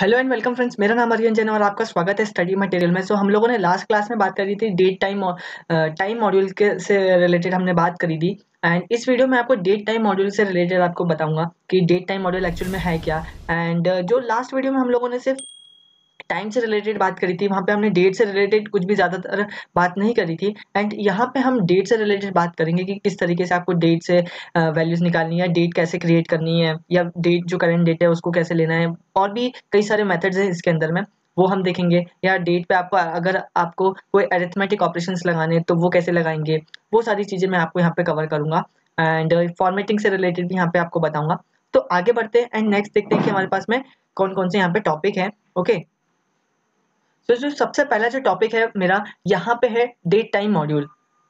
Hello and welcome friends, मेरा नाम अरियन जैन और आपका स्वागत है स्टडी मटेरियल में। हम लोगों ने लास्ट क्लास में बात करी थी डेट टाइम और टाइम मॉड्यूल के से रिलेटेड हमने बात करी थी। एंड इस वीडियो में आपको डेट टाइम मॉड्यूल से रिलेटेड आपको बताऊंगा कि डेट टाइम मॉड्यूल एक्चुअल में है क्या। एंड जो लास्ट वीडियो में हम लोगों ने सिर्फ टाइम से रिलेटेड बात करी थी, वहाँ पे हमने डेट से रिलेटेड कुछ भी ज़्यादातर बात नहीं करी थी। एंड यहाँ पे हम डेट से रिलेटेड बात करेंगे कि किस तरीके से आपको डेट से वैल्यूज़ निकालनी है, डेट कैसे क्रिएट करनी है, या डेट जो करंट डेट है उसको कैसे लेना है। और भी कई सारे मेथड्स हैं इसके अंदर में, वो हम देखेंगे। या डेट पे आपको अगर आपको कोई अरिथमेटिक ऑपरेशंस लगाने हैं तो वो कैसे लगाएंगे, वो सारी चीज़ें मैं आपको यहाँ पे कवर करूँगा। एंड फॉर्मेटिंग से रिलेटेड भी यहाँ पे आपको बताऊँगा। तो आगे बढ़ते हैं एंड नेक्स्ट देखते हैं कि हमारे पास में कौन कौन से यहाँ पे टॉपिक हैं। ओके, तो जो सबसे पहला जो टॉपिक है मेरा यहाँ पे है डेट टाइम मॉड्यूल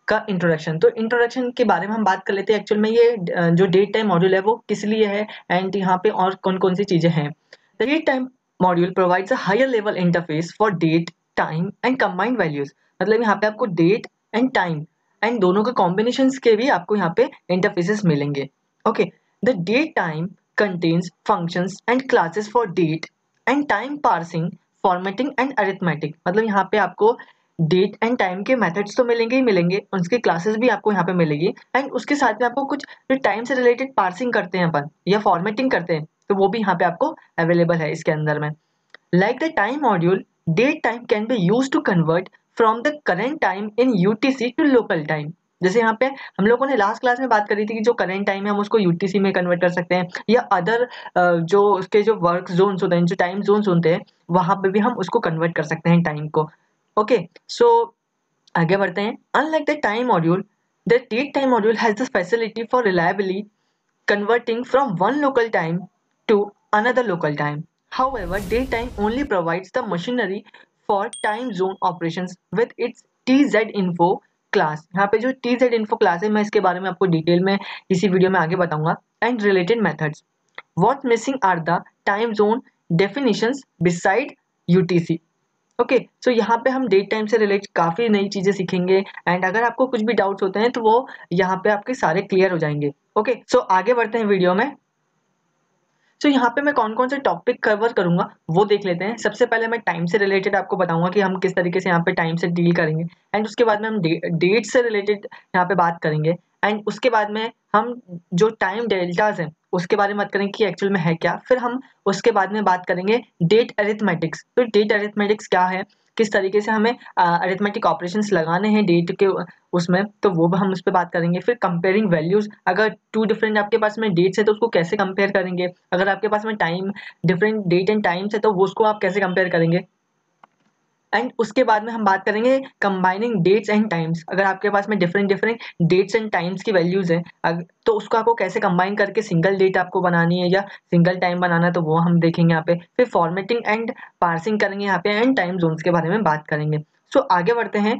का इंट्रोडक्शन। तो इंट्रोडक्शन के बारे में हम बात कर लेते हैं। एक्चुअल में ये जो डेट टाइम मॉड्यूल है वो किस लिए है एंड यहाँ पे और कौन कौन सी चीजें हैं। The date time module provides a higher level interface for date time and combined values. मतलब यहाँ पे आपको डेट एंड टाइम एंड दोनों के कॉम्बिनेशन के भी आपको यहाँ पे इंटरफेसेस मिलेंगे। Okay, the date time contains functions and classes for date and time parsing, formatting and arithmetic. मतलब यहाँ पे आपको डेट एंड टाइम के मेथड्स तो मिलेंगे ही मिलेंगे, उसके क्लासेस भी आपको यहाँ पे मिलेगी। एंड उसके साथ में आपको कुछ जो टाइम से रिलेटेड पार्सिंग करते हैं अपन या फॉर्मेटिंग करते हैं, तो वो भी यहाँ पे आपको अवेलेबल है इसके अंदर में। Like the time module, date time can be use to convert from the current time in UTC to local time. जैसे यहाँ पे हम लोगों ने लास्ट क्लास में बात करी थी कि जो करंट टाइम है हम उसको यूटीसी में कन्वर्ट कर सकते हैं, या अदर जो उसके जो वर्क जोन्स होते हैं, जो टाइम जोन्स होते हैं, वहां पे भी हम उसको कन्वर्ट कर सकते हैं टाइम को। ओके, सो आगे बढ़ते हैं। Unlike the time module, the date time module has the facility for reliably converting from one local time to another local time. However, daytime only provides the machinery for time zone operations with its TZ-info class. यहाँ पे जो TZ-info class है, मैं इसके बारे में आपको detail में इसी वीडियो में आगे बताऊंगा। And related methods. What's missing are the time zone definitions beside UTC. Okay, so यहाँ पे हम डेट टाइम से रिलेट काफ़ी नई चीज़ें सीखेंगे। एंड अगर आपको कुछ भी डाउट्स होते हैं तो वो यहाँ पे आपके सारे क्लियर हो जाएंगे। ओके, सो आगे बढ़ते हैं वीडियो में। सो यहाँ पे मैं कौन कौन से टॉपिक कवर करूंगा वो देख लेते हैं। सबसे पहले मैं टाइम से रिलेटेड आपको बताऊंगा कि हम किस तरीके से यहाँ पे टाइम से डील करेंगे। एंड उसके बाद में हम डेट से रिलेटेड यहाँ पे बात करेंगे। एंड उसके बाद में हम जो टाइम डेल्टाज हैं उसके बारे में बात करेंगे कि एक्चुअल में है क्या। फिर हम उसके बाद में बात करेंगे डेट अरिथमेटिक्स। तो डेट अरिथमेटिक्स क्या है, किस तरीके से हमें अरिथमेटिक ऑपरेशंस लगाने हैं डेट के उसमें, तो वो भी हम उस पर बात करेंगे। फिर कंपेयरिंग वैल्यूज, अगर टू डिफरेंट आपके पास में डेट्स है तो उसको कैसे कंपेयर करेंगे। अगर आपके पास में time different date and times है तो वो उसको आप कैसे कंपेयर करेंगे। एंड उसके बाद में हम बात करेंगे कंबाइनिंग डेट्स एंड टाइम्स। अगर आपके पास में different different dates and times की वैल्यूज है तो उसको आपको कैसे कंबाइन करके सिंगल डेट आपको बनानी है या सिंगल टाइम बनाना है, तो वो हम देखेंगे यहाँ पे। फिर फॉर्मेटिंग एंड पार्सिंग करेंगे यहाँ पे, एंड टाइम जोन्स के बारे में बात करेंगे। सो आगे बढ़ते हैं।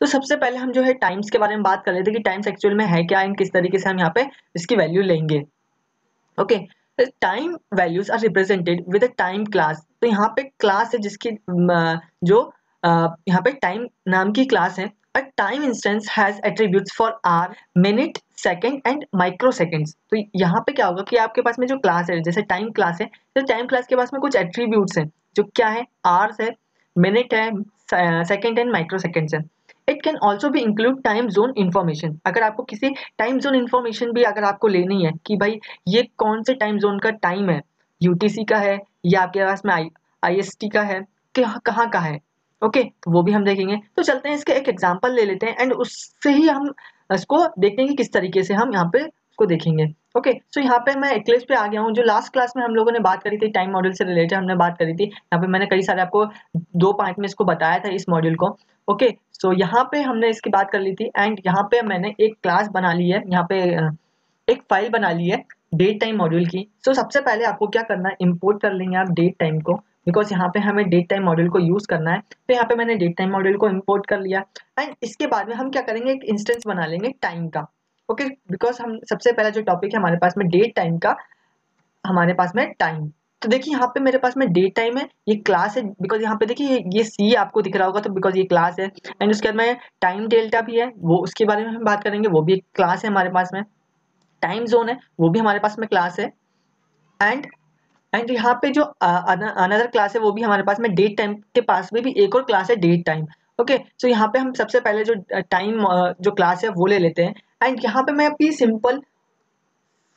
तो सबसे पहले हम जो है टाइम्स के बारे में बात कर लेते हैं कि टाइम्स एक्चुअल में है क्या एंड किस तरीके से हम यहाँ पे इसकी वैल्यू लेंगे। Okay, time values are represented with a time class. तो यहाँ पे क्लास है जिसकी जो यहाँ पे टाइम नाम की क्लास है। A time instance has attributes for hour, minute, second and microseconds. तो यहाँ पे क्या होगा कि आपके पास में जो क्लास है, जैसे टाइम क्लास है, तो टाइम क्लास के पास में कुछ एट्रीब्यूट्स हैं जो क्या है, आवर्स है, मिनट है, सेकंड एंड माइक्रो सेकंड्स है। इट कैन ऑल्सो भी इंक्लूड टाइम जोन इन्फॉर्मेशन। अगर आपको किसी टाइम जोन इन्फॉर्मेशन भी अगर आपको लेनी है कि भाई ये कौन से टाइम जोन का टाइम है, यूटीसी का है या आपके पास में आईएसटी का है, कि कहाँ का है। ओके, तो वो भी हम देखेंगे। तो चलते हैं इसके एक एग्जांपल ले लेते हैं एंड उससे ही हम इसको देखते हैं कि किस तरीके से हम यहाँ पे इसको देखेंगे। ओके, सो यहाँ पे मैं एक्लिप्स पे आ गया हूँ। जो लास्ट क्लास में हम लोगों ने बात करी थी टाइम मॉड्यूल से रिलेटेड हमने बात करी थी। यहाँ पे मैंने कई सारे आपको दो पार्ट में इसको बताया था इस मॉड्यूल को। ओके, सो यहाँ पे हमने इसकी बात कर ली थी एंड यहाँ पे मैंने एक क्लास बना ली है, यहाँ पे एक फाइल बना ली है डेट टाइम मॉड्यूल की। सो सबसे पहले आपको क्या करना है, इंपोर्ट कर लेंगे आप डेट टाइम को, बिकॉज यहाँ पे हमें डेट टाइम मॉड्यूल को यूज करना है। तो यहाँ पे मैंने डेट टाइम मॉड्यूल को इंपोर्ट कर लिया एंड इसके बाद में हम क्या करेंगे, एक इंस्टेंस बना लेंगे टाइम का। ओके, बिकॉज हम सबसे पहला जो टॉपिक है हमारे पास में डेट टाइम का, हमारे पास में टाइम। तो देखिए यहाँ पे मेरे पास में डेट टाइम है, ये क्लास है, बिकॉज यहाँ पे देखिए ये सी आपको दिख रहा होगा, तो बिकॉज ये क्लास है। एंड उसके बाद में टाइम डेल्टा भी है, वो उसके बारे में हम बात करेंगे, वो भी एक क्लास है हमारे पास में। टाइम जोन है, वो भी हमारे पास में क्लास है। एंड एंड यहाँ पे जो अनदर क्लास है वो भी हमारे पास में डेट टाइम के पास में भी एक और क्लास है डेट टाइम। ओके, सो यहाँ पे हम सबसे पहले जो टाइम जो क्लास है वो ले लेते हैं। एंड यहाँ पे मैं अभी सिंपल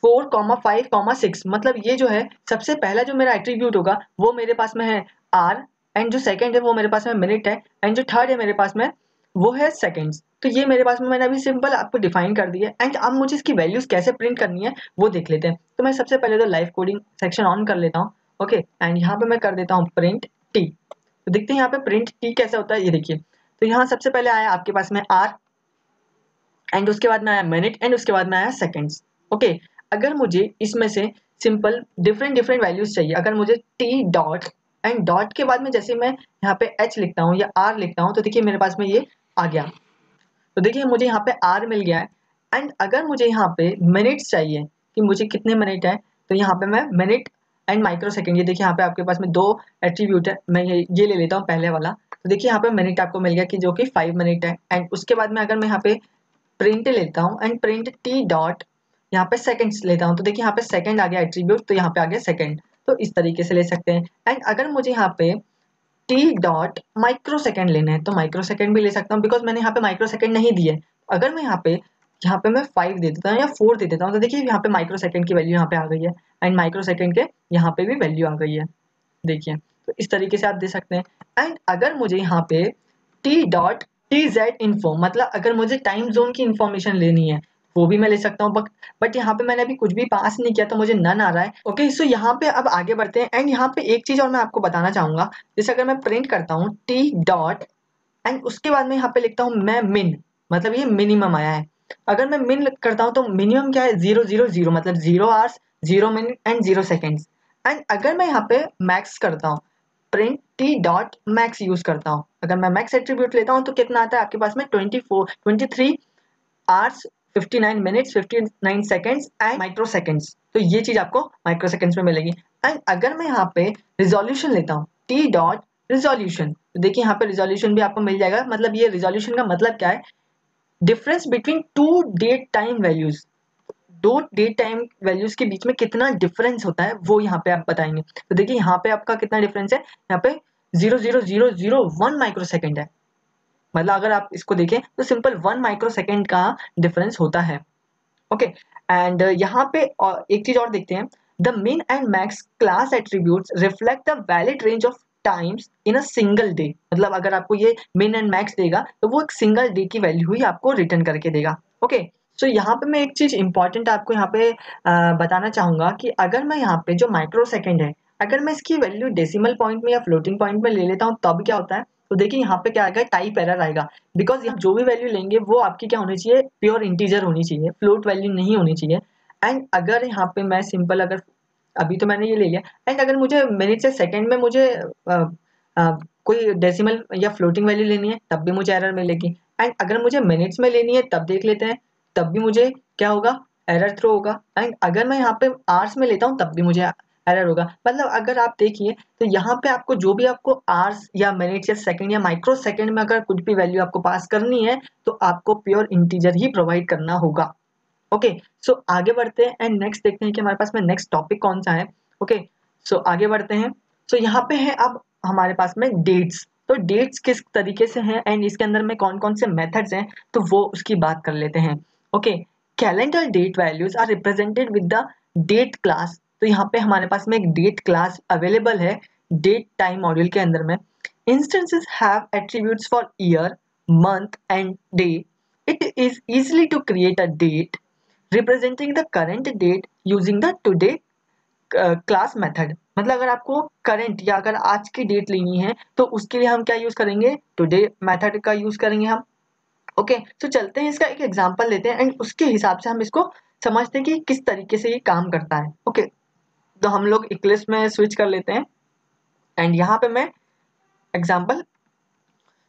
4,5,6 मतलब ये जो है सबसे पहला जो मेरा एट्रीब्यूट होगा वो मेरे पास में है आर, एंड जो सेकंड है वो मेरे पास में मिनट है, एंड जो थर्ड है मेरे पास में वो है सेकंड्स। तो ये मेरे पास में मैंने अभी सिंपल आपको डिफाइन कर दिया है। एंड अब मुझे इसकी वैल्यूज कैसे प्रिंट करनी है वो देख लेते हैं। तो मैं सबसे पहले तो लाइव कोडिंग सेक्शन ऑन कर लेता हूँ। ओके, एंड यहाँ पे मैं कर देता हूँ प्रिंट टी। तो देखते हैं यहाँ पे प्रिंट टी कैसे होता है, ये देखिए। तो यहाँ सबसे पहले आया आपके पास में आर, एंड उसके बाद में आया मिनट, एंड उसके बाद में आया सेकंड्स। ओके, अगर मुझे इसमें से सिंपल डिफरेंट डिफरेंट वैल्यूज चाहिए, अगर मुझे टी डॉट एंड डॉट के बाद में जैसे मैं यहाँ पे एच लिखता हूँ या आर लिखता हूँ, तो देखिए मेरे पास में ये आ गया। तो देखिए मुझे यहाँ पे आर मिल गया है। एंड अगर मुझे यहाँ पे मिनट्स चाहिए कि मुझे कितने मिनट है, तो यहाँ पे मैं मिनट एंड माइक्रो सेकेंड, ये देखिए यहाँ पे आपके पास में दो एट्रीब्यूट है, मैं ये ले लेता हूँ पहले वाला। तो देखिए यहाँ पे मिनट आपको मिल गया कि जो कि 5 मिनट है। एंड उसके बाद में अगर मैं यहाँ पे प्रिंट लेता हूँ एंड प्रिंट टी डॉट यहाँ पे सेकंड्स लेता हूँ, तो देखिए यहाँ पे सेकंड आ गया एट्रीब्यूट, तो यहाँ पे आ गया सेकंड। तो इस तरीके से ले सकते हैं। एंड अगर मुझे यहाँ पे टी डॉट माइक्रो सेकंड लेना है तो माइक्रो सेकंड भी ले सकता हूँ, बिकॉज मैंने यहाँ पे माइक्रो सेकंड नहीं दिए। अगर मैं यहाँ पे मैं 5 दे देता हूँ या 4 दे देता हूँ, तो देखिए यहाँ पे माइक्रो सेकंड की वैल्यू यहाँ पे आ गई है, एंड माइक्रो सेकंड के यहाँ पे भी वैल्यू आ गई है। देखिए, तो इस तरीके से आप दे सकते हैं। एंड अगर मुझे यहाँ पे T dot T Z info, मतलब अगर मुझे टाइम जोन की इंफॉर्मेशन लेनी है वो भी मैं ले सकता हूँ, बट यहाँ पे मैंने अभी कुछ भी पास नहीं किया तो मुझे नन आ रहा है। ओके, सो यहाँ पे अब आगे बढ़ते हैं। एंड यहाँ पे एक चीज और मैं आपको बताना चाहूंगा, जैसे अगर मैं प्रिंट करता हूँ टी डॉट एंड उसके बाद में यहाँ पे लिखता हूँ मैं मिन, मतलब ये मिनिमम आया है। अगर मैं मिन करता हूँ तो मिनिमम क्या है, 0 0 0, मतलब 0 hours 0 minute and 0 seconds. And अगर मैं यहाँ पे मैक्स करता हूँ, print T dot max use करता हूँ, अगर मैं मैक्स एट्रीब्यूट लेता हूँ तो कितना आता है आपके पास में 23 hours 59 minutes 59 seconds and micro seconds. तो ये चीज आपको माइक्रो सेकेंड्स में मिलेगी। एंड अगर मैं यहाँ पे रिजोल्यूशन लेता हूँ टी डॉट रिजोल्यूशन, तो देखिए यहाँ पे रिजोल्यूशन भी आपको मिल जाएगा। मतलब ये रिजोल्यूशन का मतलब क्या है, difference between two date time values, दो डेट टाइम वैल्यूज के बीच में कितना डिफरेंस होता है वो यहाँ पे आप बताएंगे। तो देखिए यहाँ पे आपका कितना डिफरेंस है, यहाँ पे 0,0,0,0,1 माइक्रो सेकेंड है। मतलब अगर आप इसको देखें तो सिंपल 1 माइक्रो सेकेंड का डिफरेंस होता है। ओके, एंड यहाँ पे एक चीज और देखते हैं, द मिन and max class attributes reflect the valid range of times in a single day. मतलब अगर आपको ये मिन एंड मैक्स देगा तो वो एक सिंगल डे की वैल्यू ही आपको रिटर्न करके देगा। ओके, सो यहाँ पे मैं एक चीज इंपॉर्टेंट आपको यहाँ पे बताना चाहूंगा कि अगर मैं यहाँ पे जो माइक्रो सेकेंड है, अगर मैं इसकी वैल्यू डेसिमल पॉइंट में या फ्लोटिंग पॉइंट में ले लेता हूँ तब क्या होता है, तो देखिए यहाँ पे क्या आएगा, टाइप एरर आएगा। बिकॉज यहाँ जो भी वैल्यू लेंगे वो आपकी क्या होनी चाहिए, प्योर इंटीजर होनी चाहिए, फ्लोट वैल्यू नहीं होनी चाहिए। एंड अगर यहाँ पे मैं सिंपल अगर अभी तो मैंने ये ले लिया, एंड अगर मुझे मिनट से सेकंड में मुझे कोई डेसिमल या फ्लोटिंग वैल्यू लेनी है तब भी मुझे एरर मिलेगी। एंड अगर मुझे मिनट्स में लेनी है तब देख लेते हैं, तब भी मुझे क्या होगा, एरर थ्रो होगा। एंड अगर मैं यहाँ पे आवर्स में लेता हूँ तब भी मुझे एरर होगा। मतलब अगर आप देखिए तो यहाँ पे आपको जो भी आपको आवर्स या मिनट्स या सेकंड या माइक्रो सेकंड में अगर कुछ भी वैल्यू आपको पास करनी है तो आपको प्योर इंटीजर ही प्रोवाइड करना होगा। ओके, सो आगे बढ़ते हैं एंड नेक्स्ट देखते हैं कि हमारे पास में नेक्स्ट टॉपिक कौन सा है। ओके, सो आगे बढ़ते हैं। सो यहाँ पे है अब हमारे पास में डेट्स। तो डेट्स किस तरीके से हैं एंड इसके अंदर में कौन कौन से मेथड्स हैं तो वो उसकी बात कर लेते हैं। Okay, calendar date values are represented with the date class. तो यहाँ पे हमारे पास में एक डेट क्लास अवेलेबल है डेट टाइम मॉड्यूल के अंदर में। Instances have attributes for year, month and day. It is easily to create a date representing the current date using the today class method. मतलब अगर आपको करंट या अगर आज की डेट लेनी है तो उसके लिए हम क्या यूज करेंगे, टुडे मेथड का यूज करेंगे हम। ओके, तो चलते हैं इसका एक एग्जांपल लेते हैं एंड उसके हिसाब से हम इसको समझते हैं कि किस तरीके से ये काम करता है। ओके, तो हम लोग इक्लिप्स में स्विच कर लेते हैं एंड यहाँ पे मैं एग्जांपल,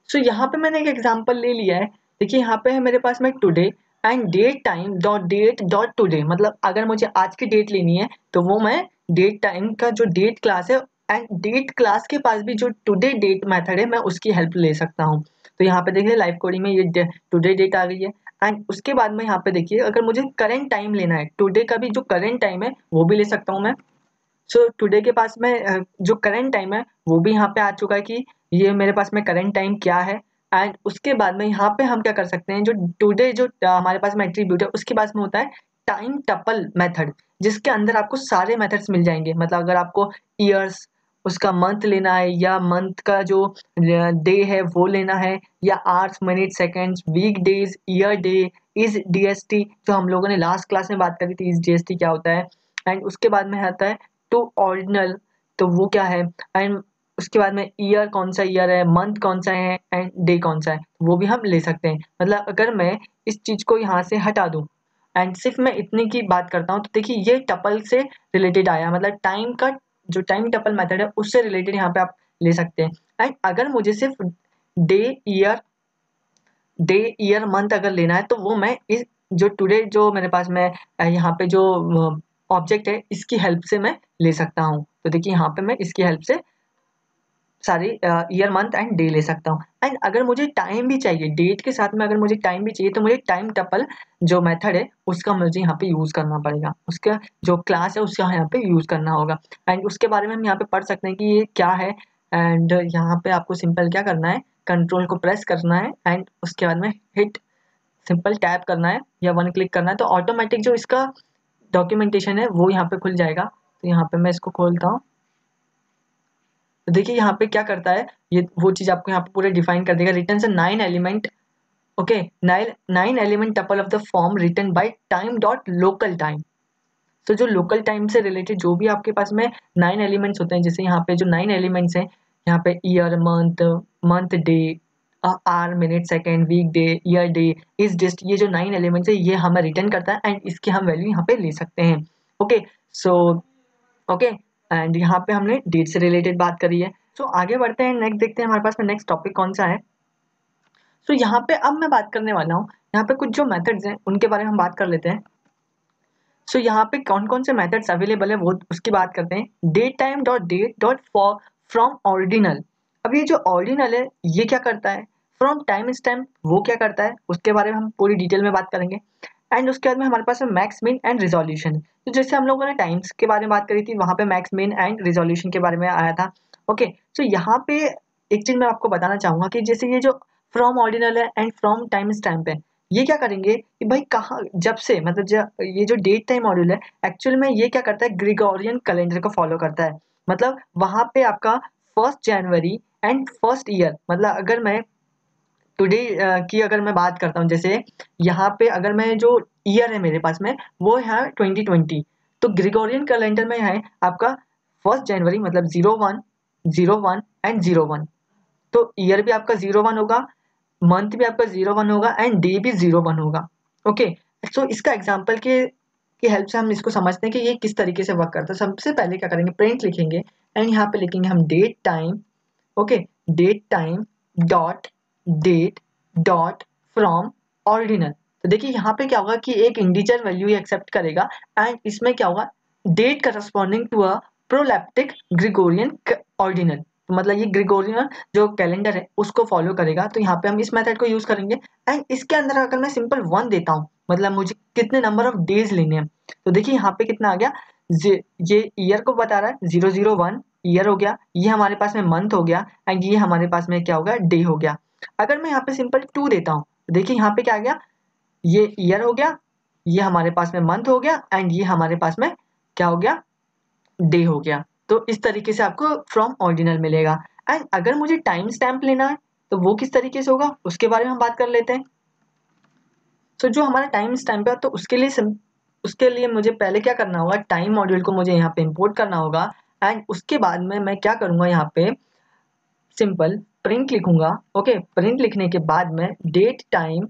सो यहाँ पे मैंने एक एग्जांपल ले लिया है। देखिए यहाँ पे है मेरे पास में today and date time dot date dot today. मतलब अगर मुझे आज की डेट लेनी है तो वो मैं डेट टाइम का जो डेट क्लास है एंड डेट क्लास के पास भी जो टुडे डेट मेथड है मैं उसकी हेल्प ले सकता हूँ। तो यहाँ पे देखिए लाइव कोडिंग में ये टुडे डेट आ गई है। एंड उसके बाद में यहाँ पे देखिए अगर मुझे करेंट टाइम लेना है, टुडे का भी जो करेंट टाइम है वो भी ले सकता हूँ मैं। सो टुडे के पास में जो करंट टाइम है वो भी यहाँ पे आ चुका है कि ये मेरे पास में करंट टाइम क्या है। एंड उसके बाद में यहाँ पे हम क्या कर सकते हैं, जो टुडे जो हमारे पास में एट्रीब्यूट है उसके पास में होता है टाइम टपल मेथड, जिसके अंदर आपको सारे मेथड्स मिल जाएंगे। मतलब अगर आपको ईयर्स उसका मंथ लेना है या मंथ का जो डे है वो लेना है, या hours minute seconds week days year day, is DST जो हम लोगों ने लास्ट क्लास में बात करी थी, इज डीएसटी क्या होता है। एंड उसके बाद में आता है टू ऑर्डिनल, तो वो क्या है। एंड उसके बाद में ईयर कौन सा ईयर है, मंथ कौन सा है एंड डे कौन सा है, वो भी हम ले सकते हैं। मतलब अगर मैं इस चीज को यहाँ से हटा दूं एंड सिर्फ मैं इतने की बात करता हूँ, तो देखिए ये टपल से रिलेटेड आया, मतलब टाइम का जो टाइम टपल मेथड है उससे रिलेटेड यहाँ पे आप ले सकते हैं। एंड अगर मुझे सिर्फ डे ईयर मंथ अगर लेना है, तो वो मैं इस जो टुडे जो मेरे पास में यहाँ पे जो ऑब्जेक्ट है इसकी हेल्प से मैं ले सकता हूँ। तो देखिए यहाँ पे मैं इसकी हेल्प से सारे ईयर मंथ एंड डे ले सकता हूँ। एंड अगर मुझे टाइम भी चाहिए, डेट के साथ में अगर मुझे टाइम भी चाहिए, तो मुझे टाइम टपल जो मेथड है उसका मुझे यहाँ पे यूज़ करना पड़ेगा, उसका जो क्लास है उसका यहाँ पे यूज़ करना होगा। एंड उसके बारे में हम यहाँ पे पढ़ सकते हैं कि ये क्या है। एंड यहाँ पे आपको सिंपल क्या करना है, कंट्रोल को प्रेस करना है एंड उसके बाद में हिट सिंपल टैप करना है या वन क्लिक करना है, तो ऑटोमेटिक जो इसका डॉक्यूमेंटेशन है वो यहाँ पे खुल जाएगा। तो यहाँ पे मैं इसको खोलता हूँ, तो देखिए यहाँ पे क्या करता है, ये वो चीज आपको यहाँ पे पूरे डिफाइन कर देगा। रिटर्न से 9 element, okay, 9 element tuple of the form written by time dot local time. तो जो लोकल टाइम से रिलेटेड जो भी आपके पास में 9 एलिमेंट्स होते हैं, जैसे यहाँ पे जो 9 एलिमेंट्स हैं, यहाँ पे year month day hour minute second week day year day is just, ये जो 9 एलिमेंट्स है ये हमें रिटर्न करता है एंड इसकी हम वैल्यू यहाँ पे ले सकते हैं। ओके, सो ओके, एंड यहाँ पे हमने डेट से रिलेटेड बात करी है। सो आगे बढ़ते हैं, नेक्स्ट देखते हैं हमारे पास में नेक्स्ट टॉपिक कौन सा है। सो यहाँ पे अब मैं बात करने वाला हूँ, यहाँ पे कुछ जो मेथड्स हैं उनके बारे में हम बात कर लेते हैं। सो यहाँ पे कौन कौन से मेथड्स अवेलेबल है वो उसकी बात करते हैं। Date time dot date dot for from ordinal. अब ये जो ऑर्डिनल है ये क्या करता है, फ्रॉम टाइम स्टैम्प वो क्या करता है, उसके बारे में हम पूरी डिटेल में बात करेंगे। एंड उसके बाद में हमारे पास है मैक्स मिन एंड रिजोल्यूशन। तो जैसे हम लोगों ने टाइम्स के बारे में बात करी थी, वहाँ पे मैक्स मिन एंड रिजोल्यूशन के बारे में आया था। ओके, सो यहाँ पे एक चीज मैं आपको बताना चाहूंगा कि जैसे ये जो फ्रॉम ऑर्डिनल है एंड फ्रॉम टाइम स्टैम्प है, ये क्या करेंगे कि भाई कहाँ जब से मतलब ये जो डेट टाइम मॉड्यूल है एक्चुअल में ये क्या करता है, ग्रिगोरियन कैलेंडर को फॉलो करता है। मतलब वहां पे आपका 1 जनवरी एंड 1 ईयर, मतलब अगर मैं टुडे की अगर मैं बात करता हूँ, जैसे यहाँ पे अगर मैं जो ईयर है मेरे पास में वो है 2020, तो ग्रिगोरियन कैलेंडर में है आपका 1 जनवरी मतलब 01 01 एंड 01। तो ईयर भी आपका 01 होगा, मंथ भी आपका 01 होगा एंड डे भी 01 होगा। ओके, सो इसका एग्जांपल के की हेल्प से हम इसको समझते हैं कि ये किस तरीके से वर्क करता है। सबसे पहले क्या करेंगे, प्रिंट लिखेंगे एंड यहाँ पे लिखेंगे हम date time. Okay, date time dot date dot from ordinal. तो देखिए यहाँ पे क्या होगा कि एक इंटीजर वैल्यू ही एक्सेप्ट करेगा एंड इसमें क्या होगा, date corresponding to a proleptic Gregorian ordinal. तो मतलब ये ग्रिगोरियन जो कैलेंडर है उसको फॉलो करेगा। तो यहाँ पे हम इस मेथड को यूज करेंगे एंड इसके अंदर अगर मैं सिंपल 1 देता हूँ, मतलब मुझे कितने नंबर ऑफ डेज लेने हैं, तो देखिए यहाँ पे कितना आ गया, ये ईयर को बता रहा है 001 ईयर हो गया, ये हमारे पास में मंथ हो गया एंड ये हमारे पास में क्या होगा, डे हो गया। अगर मैं यहाँ पे सिंपल 2 देता हूँ, तो देखिए यहाँ पे क्या आ गया, ये ईयर हो गया, ये हमारे पास में मंथ हो गया एंड ये हमारे पास में क्या हो गया, डे हो गया। तो इस तरीके से आपको फ्रॉम ऑर्डिनल मिलेगा। एंड अगर मुझे टाइम स्टैम्प लेना है तो वो किस तरीके से होगा उसके बारे में हम बात कर लेते हैं। तो जो हमारा टाइम स्टैम्प है तो उसके लिए मुझे पहले क्या करना होगा, टाइम मॉड्यूल को मुझे यहाँ पे इंपोर्ट करना होगा एंड उसके बाद में मैं क्या करूँगा, यहाँ पे सिंपल प्रिंट लिखूंगा। ओके, प्रिंट लिखने के बाद में date time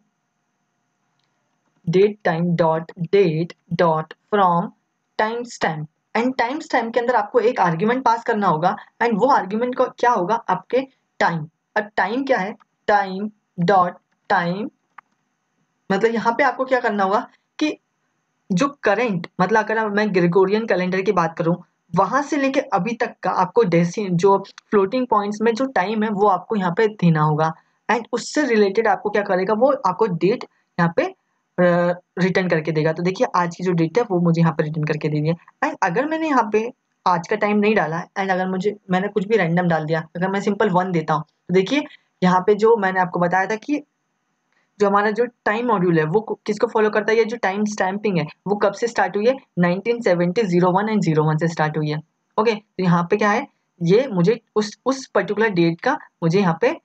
dot from time stamp and time stamp के अंदर आपको एक आर्ग्यूमेंट पास करना होगा एंड वो आर्ग्यूमेंट को क्या होगा, आपके टाइम। अब टाइम क्या है, टाइम डॉट टाइम, मतलब यहाँ पे आपको क्या करना होगा कि जो करंट, मतलब अगर मैं ग्रेगोरियन कैलेंडर की बात करूं वहां से लेके अभी तक का आपको डेसी जो फ्लोटिंग पॉइंट्स में जो टाइम है वो आपको यहाँ पे देना होगा एंड उससे रिलेटेड आपको क्या करेगा, वो आपको डेट यहाँ पे रिटर्न करके देगा। तो देखिए आज की जो डेट है वो मुझे यहाँ पे रिटर्न करके दे दिया। एंड अगर मैंने यहाँ पे आज का टाइम नहीं डाला एंड अगर मैंने कुछ भी रैंडम डाल दिया, अगर मैं सिंपल 1 देता हूँ तो देखिए यहाँ पे जो मैंने आपको बताया था कि जो हमारा जो टाइम मॉड्यूल है वो किसको फॉलो करता है, ये जो टाइम स्टैंपिंग है वो कब से स्टार्ट हुई है, 1970 01 एंड 01 से स्टार्ट हुई है। ओके, तो यहाँ पे क्या है, ये मुझे उस पर्टिकुलर डेट का मुझे यहाँ पे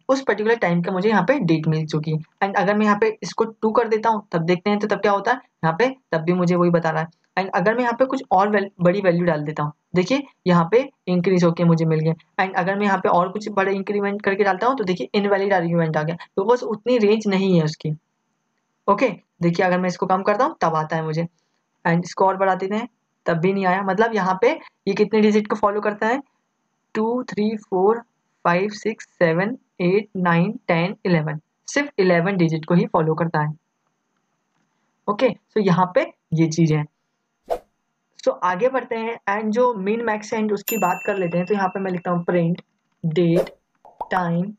उस पर्टिकुलर टाइम का मुझे यहाँ पे डेट मिल चुकी है। एंड अगर मैं यहाँ पे इसको 2 कर देता हूँ तब देखते हैं तो तब क्या होता है, यहाँ पे तब भी मुझे वही बता रहा है। एंड अगर मैं यहाँ पे कुछ और बड़ी वैल्यू डाल देता हूँ, देखिए यहाँ पे इंक्रीज होके मुझे मिल गया। एंड अगर मैं यहाँ पे और कुछ बड़े इंक्रीमेंट करके डालता हूँ तो देखिए इनवैलिड आर्ग्यूमेंट आ गया, तो बस उतनी रेंज नहीं है उसकी। ओके, देखिए अगर मैं इसको कम करता हूँ तब आता है मुझे, एंड इसको और बढ़ा देते हैं तब भी नहीं आया। मतलब यहाँ पे ये कितने डिजिट को फॉलो करता है, 2 3 4 5 6 7 8 9 10 11, सिर्फ 11 डिजिट को ही फॉलो करता है। ओके, सो यहाँ पे ये चीज है। सो आगे बढ़ते हैं एंड जो मिन मैक्स एंड उसकी बात कर लेते हैं। तो यहाँ पे मैं लिखता हूँ प्रिंट डेट टाइम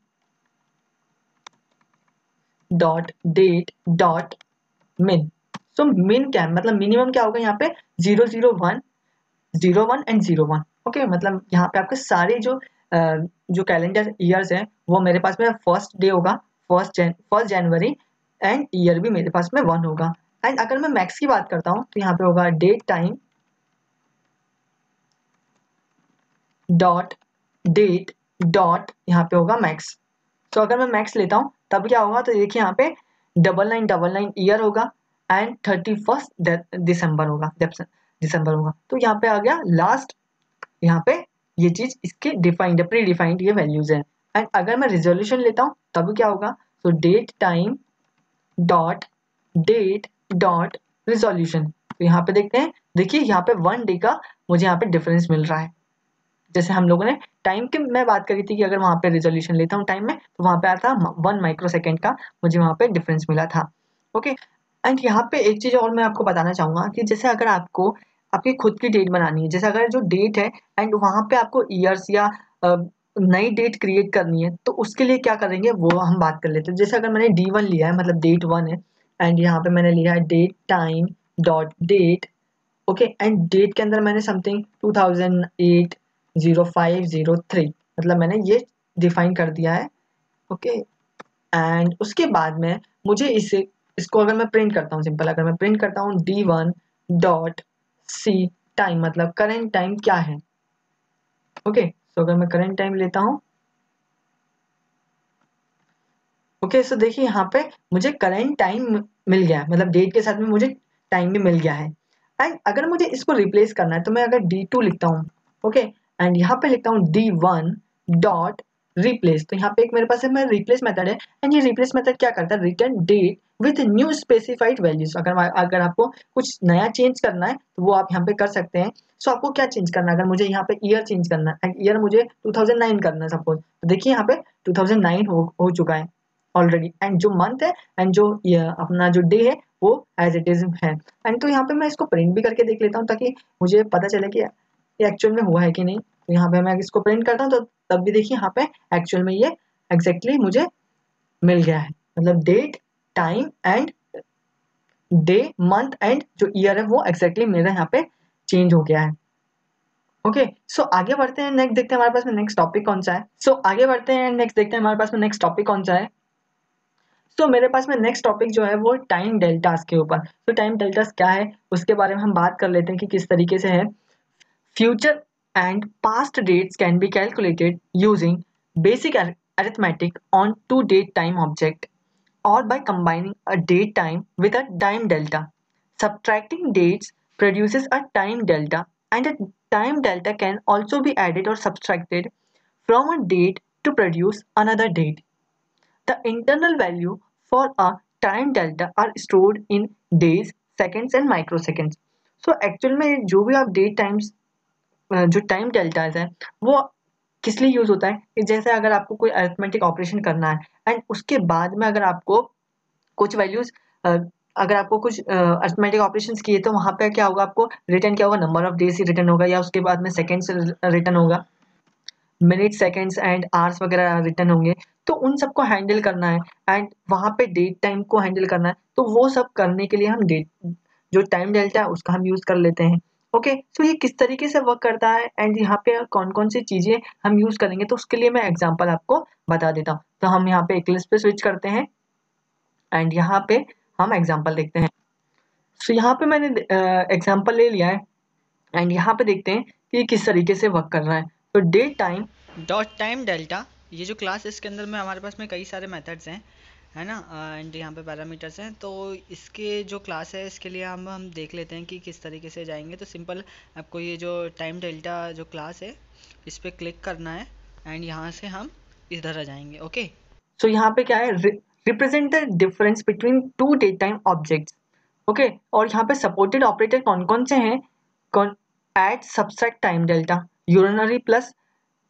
डॉट मिन। सो मिन क्या है, मतलब मिनिमम क्या होगा यहाँ पे, 001 01 एंड 01। ओके, मतलब यहाँ पे आपके सारे जो कैलेंडर ईयर्स हैं वो मेरे पास में फर्स्ट डे होगा, फर्स्ट जनवरी, एंड ईयर भी मेरे पास में 1 होगा। एंड अगर मैं मैक्स की बात करता हूँ तो यहाँ पे होगा डेट टाइम डॉट यहाँ पे होगा मैक्स। तो अगर मैं मैक्स लेता हूँ तब क्या होगा, तो देखिए यहाँ पे 9999 ईयर होगा एंड 31 दिसंबर होगा, दिसंबर होगा। तो यहाँ पे आ गया लास्ट, यहाँ पे ये चीज इसके डिफाइंड प्री डिफाइंड ये वैल्यूज है। एंड अगर मैं रिजोल्यूशन लेता हूँ तब क्या होगा, तो डेट डॉट रिजोल्यूशन। तो यहाँ पे देखते हैं, देखिए यहाँ पे 1 डे का मुझे यहाँ पे डिफरेंस मिल रहा है। जैसे हम लोगों ने टाइम की मैं बात करी थी कि अगर वहाँ पे रिजोल्यूशन लेता हूँ टाइम में तो वहाँ पे आता 1 माइक्रो सेकेंड का मुझे वहाँ पे डिफरेंस मिला था। ओके, एंड यहाँ पे एक चीज और मैं आपको बताना चाहूंगा कि जैसे अगर आपको आपकी खुद की डेट बनानी है, जैसे अगर जो डेट है एंड वहाँ पे आपको ईयर्स या नई डेट क्रिएट करनी है, तो उसके लिए क्या करेंगे वो हम बात कर लेते हैं। जैसे अगर मैंने D1 लिया है, मतलब डेट 1 है, एंड यहाँ पे मैंने लिया है date time dot date. Okay, and date के अंदर मैंने समथिंग 2008 0503, मतलब मैंने ये डिफाइन कर दिया है। ओके, एंड उसके बाद में मुझे इसको अगर मैं प्रिंट करता हूँ, सिंपल अगर मैं प्रिंट करता हूँ D1 डॉट सी टाइम, मतलब करेंट टाइम क्या है। ओके, तो अगर मैं करेंट टाइम लेता हूँ, ओके, सो देखिए यहाँ पे मुझे करेंट टाइम मिल गया है, मतलब डेट के साथ में मुझे टाइम भी मिल गया है। एंड अगर मुझे इसको रिप्लेस करना है तो मैं अगर D2 लिखता हूँ, ओके, एंड यहाँ पे लिखता हूँ D1 डॉट रिप्लेस। तो यहाँ पे एक मेरे पास है मैं रिप्लेस मेथड है, एंड ये रिप्लेस मेथड क्या करता है, return date with new specified values. अगर आपको कुछ नया चेंज करना है तो वो आप यहाँ पे कर सकते हैं। सो आपको क्या चेंज करना है, अगर मुझे यहाँ पे ईयर चेंज करना है एंड ईयर मुझे 2009 करना है सपोज, तो देखिए यहाँ पे 2009 हो चुका है ऑलरेडी, एंड जो मंथ है एंड जो अपना जो डे है वो एज इट इज है। एंड तो यहाँ पे मैं इसको प्रिंट भी करके देख लेता हूँ ताकि मुझे पता चले कि ये एक्चुअल में हुआ है कि नहीं। तो यहाँ पे मैं इसको प्रिंट करता हूँ तो तब भी देखिए यहाँ पे एक्चुअल में ये एग्जैक्टली मुझे मिल गया है, मतलब date time and day month and जो ईयर है वो एग्जैक्टली मेरा यहाँ पे चेंज हो गया है। ओके, सो आगे बढ़ते हैं, नेक्स्ट देखते हैं हमारे पास में नेक्स्ट टॉपिक कौन सा है। सो आगे बढ़ते हैं, नेक्स्ट देखते हैं हमारे पास में नेक्स्ट टॉपिक कौन सा है। तो मेरे पास में नेक्स्ट टॉपिक जो है वो टाइम डेल्टास के ऊपर। तो टाइम डेल्टास क्या है उसके बारे में हम बात कर लेते हैं कि किस तरीके से है। Future and past dates can be calculated using basic arithmetic on two date time object or by combining a date time with a time delta. Subtracting dates produces a time delta, and a time delta can also be added or subtracted from a date to produce another date. The internal value for a time delta are stored in days, seconds and microseconds. So actual में जो भी आप date times जो time deltas है वो किस लिए use होता है कि जैसे अगर आपको कोई अरिथमेटिक ऑपरेशन करना है एंड उसके बाद में अगर आपको कुछ वैल्यूज अगर आपको कुछ अरिथमेटिक ऑपरेशंस किए तो वहां पे क्या होगा, आपको रिटर्न क्या होगा, number of days he return होगा, या उसके बाद में सेकेंड्स रिटर्न होगा, मिनट सेकेंड्स एंड आवर्स वगैरह रिटर्न होंगे। तो उन सबको हैंडल करना है एंड वहां पे डेट टाइम को हैंडल करना है, तो वो सब करने के लिए हम डेट जो टाइम डेल्टा है उसका हम यूज कर लेते हैं। ओके, सो ये किस तरीके से वर्क करता है एंड यहाँ पे कौन कौन सी चीज़ें हम यूज़ करेंगे, तो उसके लिए मैं एग्जांपल आपको बता देता हूँ। तो हम यहाँ पे इक्लिप्स पे स्विच करते हैं एंड यहाँ पे हम एग्जांपल देखते हैं। सो यहाँ पे मैंने एग्जांपल ले लिया है एंड यहाँ पे देखते हैं कि ये किस तरीके से वर्क कर रहा है। तो date time dot time delta, ये जो क्लास इसके अंदर में हमारे पास में कई सारे मेथड्स हैं, है ना, एंड यहाँ पे पैरामीटर्स हैं। तो इसके जो क्लास है इसके लिए हम देख लेते हैं कि किस तरीके से जाएंगे। तो सिंपल आपको ये जो टाइम डेल्टा जो क्लास है इस पर क्लिक करना है एंड यहाँ से हम इधर आ जाएंगे। ओके, सो यहाँ पे क्या है, represent the difference between two date time objects. Okay, और यहाँ पे सपोर्टेड ऑपरेटर कौन कौन से हैं, कौन add subtract time delta, unary plus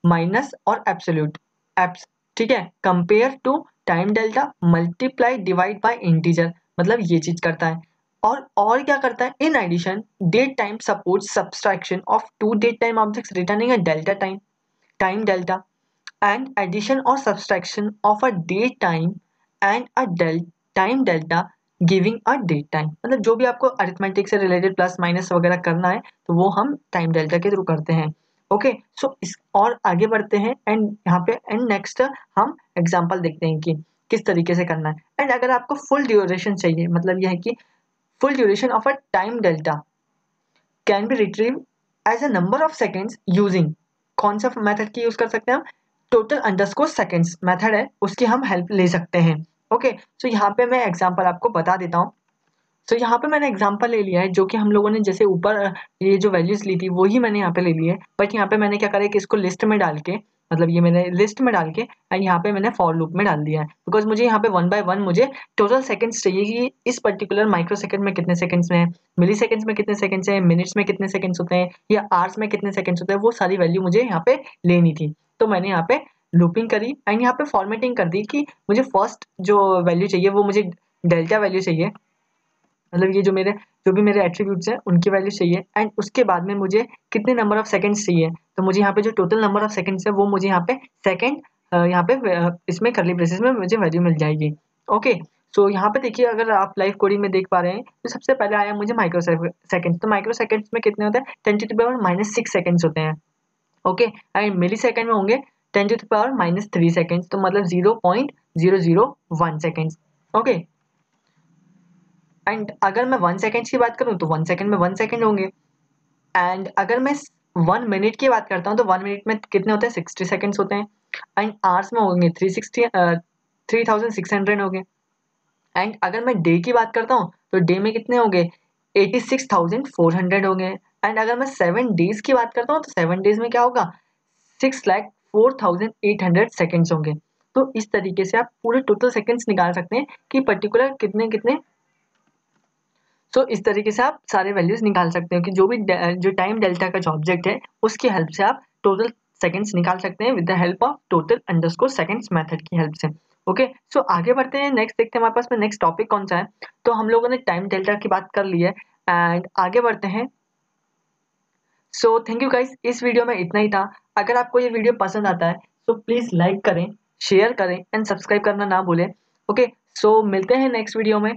minus और एब्सोल्यूट एप्स, ठीक है, compare to time delta multiply divide by integer, मतलब ये चीज करता है। और क्या करता है, in addition date time support subtraction of two date time objects returning a delta time delta and addition or subtraction of a date time and a time delta giving a date time, मतलब जो भी आपको arithmetic से related plus minus वगैरह करना है तो वो हम टाइम डेल्टा के थ्रू करते हैं। ओके, सो इस और आगे बढ़ते हैं एंड यहाँ पे एंड नेक्स्ट हम एग्जांपल देखते हैं कि किस तरीके से करना है। एंड अगर आपको फुल ड्यूरेशन चाहिए, मतलब यह है कि full duration of a time delta can be retrieve as a number of seconds using, कौन सा मेथड की यूज कर सकते हैं हम, टोटल अंडरस्कोर सेकेंड्स मेथड है, उसकी हम हेल्प ले सकते हैं। ओके, सो यहाँ पे मैं एग्जांपल आपको बता देता हूँ। सो यहाँ पे मैंने एग्जांपल ले लिया है जो कि हम लोगों ने जैसे ऊपर ये जो वैल्यूज ली थी वही मैंने यहाँ पे ले ली है, बट यहाँ पे मैंने क्या करा है कि इसको लिस्ट में डाल के, मतलब ये मैंने लिस्ट में डाल के एंड यहाँ पे मैंने फॉर लूप में डाल दिया है, बिकॉज मुझे यहाँ पे वन बाय वन मुझे टोटल सेकंड्स चाहिए कि इस पर्टिकुलर माइक्रो सेकंड में कितने सेकंड्स में है, मिली सेकंड्स में कितने सेकंड्स है, मिनट्स में कितने सेकंड्स होते हैं या आवर्स में कितने सेकंड्स होते हैं, वो सारी वैल्यू मुझे यहाँ पे लेनी थी। तो मैंने यहाँ पे लूपिंग करी एंड यहाँ पे फॉर्मेटिंग कर दी कि मुझे फर्स्ट जो वैल्यू चाहिए वो मुझे डेल्टा वैल्यू चाहिए, मतलब ये जो भी मेरे एट्रीब्यूट्स हैं उनकी वैल्यू चाहिए एंड उसके बाद में मुझे कितने नंबर ऑफ सेकंड्स चाहिए, तो मुझे यहाँ पे जो टोटल नंबर ऑफ सेकंड्स है वो मुझे यहाँ पे सेकंड यहाँ पे इसमें करली ब्रेसेस में मुझे वैल्यू मिल जाएगी। ओके, सो यहाँ पे देखिए अगर आप लाइव कोडिंग में देख पा रहे हैं तो सबसे पहले आया मुझे माइक्रो सेकंड्स, तो माइक्रो सेकंड्स में कितने होते हैं, 10⁻⁻6 सेकंड्स होते हैं। ओके, एंड मिली सेकंड में होंगे 10⁻⁻3 सेकंड्स, तो मतलब 0.001 सेकंड्स। ओके, एंड अगर मैं 1 सेकंड की बात करूं तो 1 सेकंड में 1 सेकंड होंगे एंड अगर मैं 1 मिनट की बात करता हूं तो 1 मिनट में कितने होते हैं, 60 सेकंड्स होते हैं एंड आवर्स में होंगे 3600 हो गए एंड अगर मैं डे की बात करता हूं तो डे में कितने होंगे, 86,400 होंगे एंड अगर मैं 7 डेज की बात करता हूं तो 7 डेज में क्या होगा, 6,04,800 सेकंड्स होंगे। तो इस तरीके से आप पूरे टोटल सेकंड्स निकाल सकते हैं कि पर्टिकुलर कितने कितने। सो इस तरीके से आप सारे वैल्यूज निकाल सकते हो कि जो टाइम डेल्टा का जो ऑब्जेक्ट है उसकी हेल्प से आप टोटल सेकंड्स निकाल सकते हैं with the help of total underscore seconds method की हेल्प से। ओके, सो आगे बढ़ते हैं, नेक्स्ट देखते हैं हमारे पास में नेक्स्ट टॉपिक कौन सा है। तो हम लोगों ने टाइम डेल्टा की बात कर ली है एंड आगे बढ़ते हैं। सो थैंक यू गाइस, इस वीडियो में इतना ही था। अगर आपको ये वीडियो पसंद आता है तो प्लीज लाइक करें, शेयर करें एंड सब्सक्राइब करना ना भूलें। ओके, सो मिलते हैं नेक्स्ट वीडियो में।